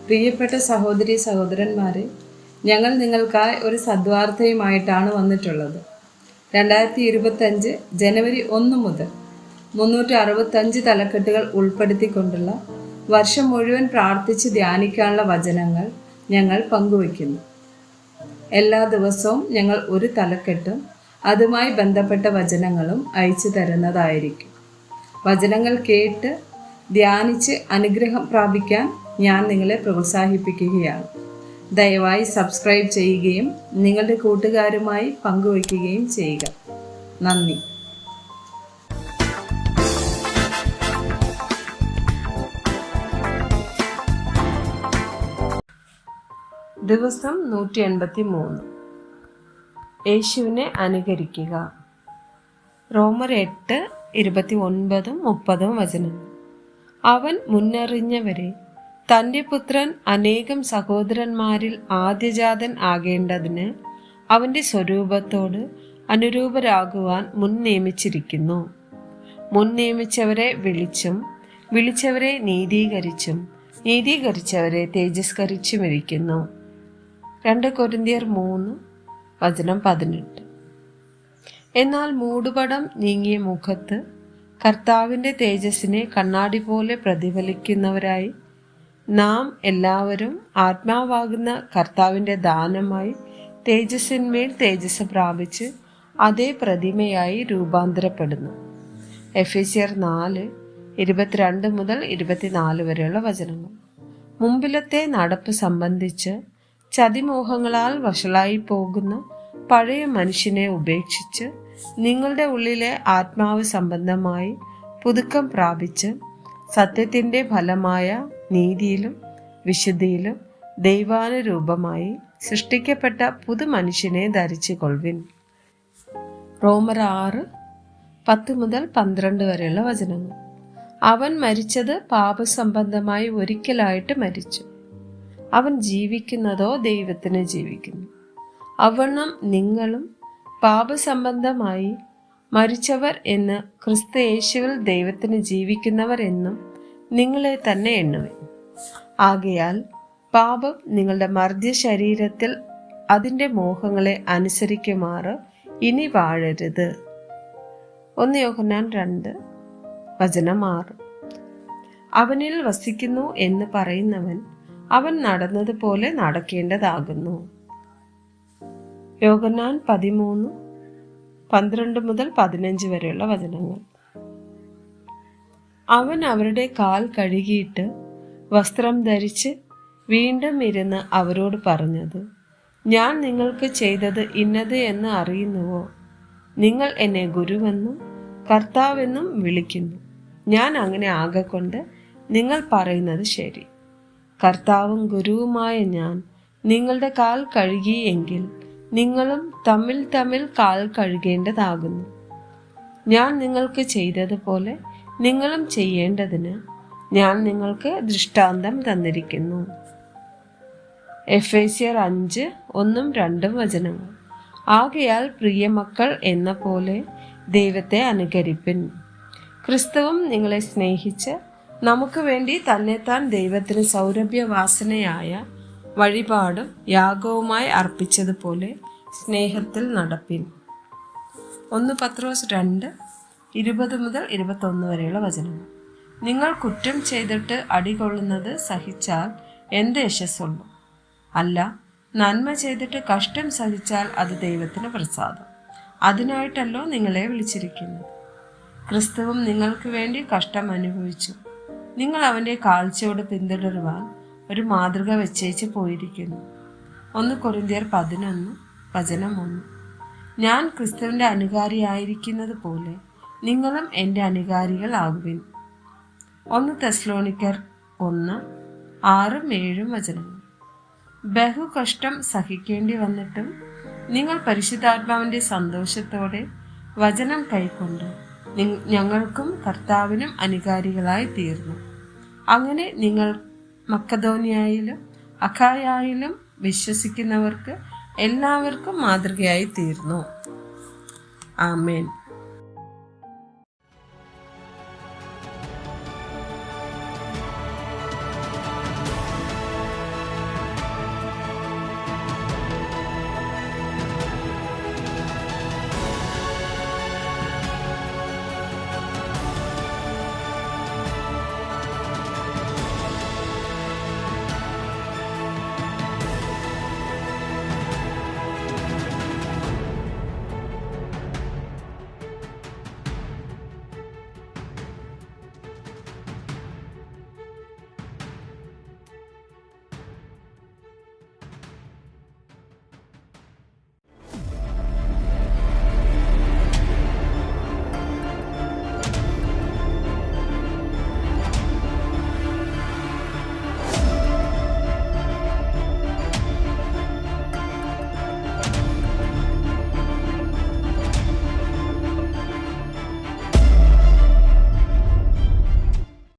പ്രിയപ്പെട്ട സഹോദരി സഹോദരന്മാരെ, ഞങ്ങൾ നിങ്ങൾക്കായി ഒരു സദ്വാർത്തയുമായിട്ടാണ് വന്നിട്ടുള്ളത്. 2025 ജനുവരി 1 മുതൽ 365 തലക്കെട്ടുകൾ ഉൾപ്പെടുത്തിക്കൊണ്ടുള്ള വർഷം മുഴുവൻ പ്രാർത്ഥിച്ച് ധ്യാനിക്കാനുള്ള വചനങ്ങൾ ഞങ്ങൾ പങ്കുവയ്ക്കുന്നു. എല്ലാ ദിവസവും ഞങ്ങൾ ഒരു തലക്കെട്ടും അതുമായി ബന്ധപ്പെട്ട വചനങ്ങളും അയച്ചു തരുന്നതായിരിക്കും. വചനങ്ങൾ കേട്ട് ധ്യാനിച്ച് അനുഗ്രഹം പ്രാപിക്കാൻ ഞാൻ നിങ്ങളെ പ്രോത്സാഹിപ്പിക്കുകയാണ്. ദയവായി സബ്സ്ക്രൈബ് ചെയ്യുകയും നിങ്ങളുടെ കൂട്ടുകാരുമായി പങ്കുവയ്ക്കുകയും ചെയ്യുക. നന്ദി. ദിവസം 183. യേശുവിനെ അനുകരിക്കുക. റോമർ 8:29-30 വചനങ്ങൾ. അവൻ മുന്നറിഞ്ഞവരെ തൻ്റെ പുത്രൻ അനേകം സഹോദരന്മാരിൽ ആദ്യജാതൻ ആകേണ്ടതിന് അവൻ്റെ സ്വരൂപത്തോട് അനുരൂപരാകുവാൻ മുൻ നിയമിച്ചിരിക്കുന്നു. മുൻ നിയമിച്ചവരെ വിളിച്ചും വിളിച്ചവരെ നീതീകരിച്ചും നീതീകരിച്ചവരെ തേജസ്കരിച്ചുമിരിക്കുന്നു. 2 കൊരിന്ത്യർ 3:18. എന്നാൽ മൂടുപടം നീങ്ങിയ മുഖത്ത് കർത്താവിൻ്റെ തേജസ്സിനെ കണ്ണാടി പോലെ പ്രതിഫലിക്കുന്നവരായി നാം എല്ലാവരും ആത്മാവാകുന്ന കർത്താവിൻ്റെ ദാനമായി തേജസ്സിന്മേൽ തേജസ് പ്രാപിച്ച് അതേ പ്രതിമയായി രൂപാന്തരപ്പെടുന്നു. എഫേസ്യർ 4:22-24 വരെയുള്ള വചനങ്ങൾ. മുമ്പിലത്തെ നടപ്പ് സംബന്ധിച്ച് ചതിമോഹങ്ങളാൽ വഷളായി പോകുന്ന പഴയ മനുഷ്യനെ ഉപേക്ഷിച്ച് നിങ്ങളുടെ ഉള്ളിലെ ആത്മാവ് സംബന്ധമായി പുതുക്കം പ്രാപിച്ച് സത്യത്തിൻ്റെ ഫലമായ നീതിയിലും വിശുദ്ധിയിലും ദൈവാനുരൂപമായി സൃഷ്ടിക്കപ്പെട്ട പുതു മനുഷ്യനെ ധരിച്ചു കൊള്ളുവിൻ. റോമർ 6:10-12 വരെയുള്ള വചനങ്ങൾ. അവൻ മരിച്ചത് പാപസംബന്ധമായി ഒരിക്കലായിട്ട് മരിച്ചു. അവൻ ജീവിക്കുന്നതോ ദൈവത്തിന് ജീവിക്കുന്നു. അവണ്ണം നിങ്ങളും പാപസംബന്ധമായി മരിച്ചവർ എന്ന് ക്രിസ്തു യേശുവിൽ ദൈവത്തിന് ജീവിക്കുന്നവർ എന്നും നിങ്ങളെ തന്നെ എണ്ണുവിൻ. ആകയാൽ പാപം നിങ്ങളുടെ മർദ്യ ശരീരത്തിൽ അതിൻ്റെ മോഹങ്ങളെ അനുസരിക്കുമാറ് ഇനി വാഴരുത്. 1 യോഹന്നാൻ 2:6. അവനിൽ വസിക്കുന്നു എന്ന് പറയുന്നവൻ അവൻ നടന്നതുപോലെ നടക്കേണ്ടതാകുന്നു. യോഹന്നാൻ 13:12-15 വരെയുള്ള വചനങ്ങൾ. അവൻ അവരുടെ കാൽ കഴുകിയിട്ട് വസ്ത്രം ധരിച്ച് വീണ്ടും ഇരുന്ന് അവരോട് പറഞ്ഞത്, ഞാൻ നിങ്ങൾക്ക് ചെയ്തത് ഇന്നത് എന്ന് അറിയുന്നുവോ? നിങ്ങൾ എന്നെ ഗുരുവെന്നും കർത്താവെന്നും വിളിക്കുന്നു. ഞാൻ അങ്ങനെ ആകെക്കൊണ്ട് നിങ്ങൾ പറയുന്നത് ശരി. കർത്താവും ഗുരുവുമായ ഞാൻ നിങ്ങളുടെ കാൽ കഴുകി എങ്കിൽ നിങ്ങളും തമ്മിൽ തമ്മിൽ കാൽ കഴുകേണ്ടതാകുന്നു. ഞാൻ നിങ്ങൾക്ക് ചെയ്തതുപോലെ നിങ്ങളും ചെയ്യേണ്ടതിന് ഞാൻ നിങ്ങൾക്ക് ദൃഷ്ടാന്തം തന്നിരിക്കുന്നു. എഫേസ്യർ 5:1-2 വചനങ്ങൾ. ആകയാൽ പ്രിയമക്കൾ എന്ന പോലെ ദൈവത്തെ അനുകരിപ്പിൻ. ക്രിസ്തുവും നിങ്ങളെ സ്നേഹിച്ച് നമുക്ക് വേണ്ടി തന്നെത്താൻ ദൈവത്തിന് സൗരഭ്യവാസനയായ വഴിപാടും യാഗവുമായി അർപ്പിച്ചതുപോലെ സ്നേഹത്തിൽ നടപ്പിൻ. 1 പത്രോസ് 2:20-21 വരെയുള്ള വചനങ്ങൾ. നിങ്ങൾ കുറ്റം ചെയ്തിട്ട് അടികൊള്ളുന്നത് സഹിച്ചാൽ എന്ത് യശസ്സുള്ളൂ? അല്ല, നന്മ ചെയ്തിട്ട് കഷ്ടം സഹിച്ചാൽ അത് ദൈവത്തിന് പ്രസാദം. അതിനായിട്ടല്ലോ നിങ്ങളെ വിളിച്ചിരിക്കുന്നത്. ക്രിസ്തുവും നിങ്ങൾക്ക് വേണ്ടി കഷ്ടം അനുഭവിച്ചു. നിങ്ങൾ അവൻ്റെ കാഴ്ചയോട് പിന്തുടരുവാൻ ഒരു മാതൃക വെച്ചേച്ച് പോയിരിക്കുന്നു. 1 കൊരിന്ത്യർ 11:1. ഞാൻ ക്രിസ്തുവിൻ്റെ അനുകാരിയായിരിക്കുന്നത് പോലെ നിങ്ങളും എൻ്റെ അനുകാരികളാകുവിൻ. 1 തെസ്സലോനിക്കർ 1:6-7 വചനങ്ങൾ. ബഹുകഷ്ടം സഹിക്കേണ്ടി വന്നിട്ടും നിങ്ങൾ പരിശുദ്ധാത്മാവിൻ്റെ സന്തോഷത്തോടെ വചനം കൈക്കൊണ്ട് ഞങ്ങൾക്കും കർത്താവിനും അനുകാരികളായി തീർന്നു. അങ്ങനെ നിങ്ങൾ മക്കദോനിയയിലും അഖായയിലും വിശ്വസിക്കുന്നവർക്ക് എല്ലാവർക്കും മാതൃകയായി തീർന്നു. ആമേൻ.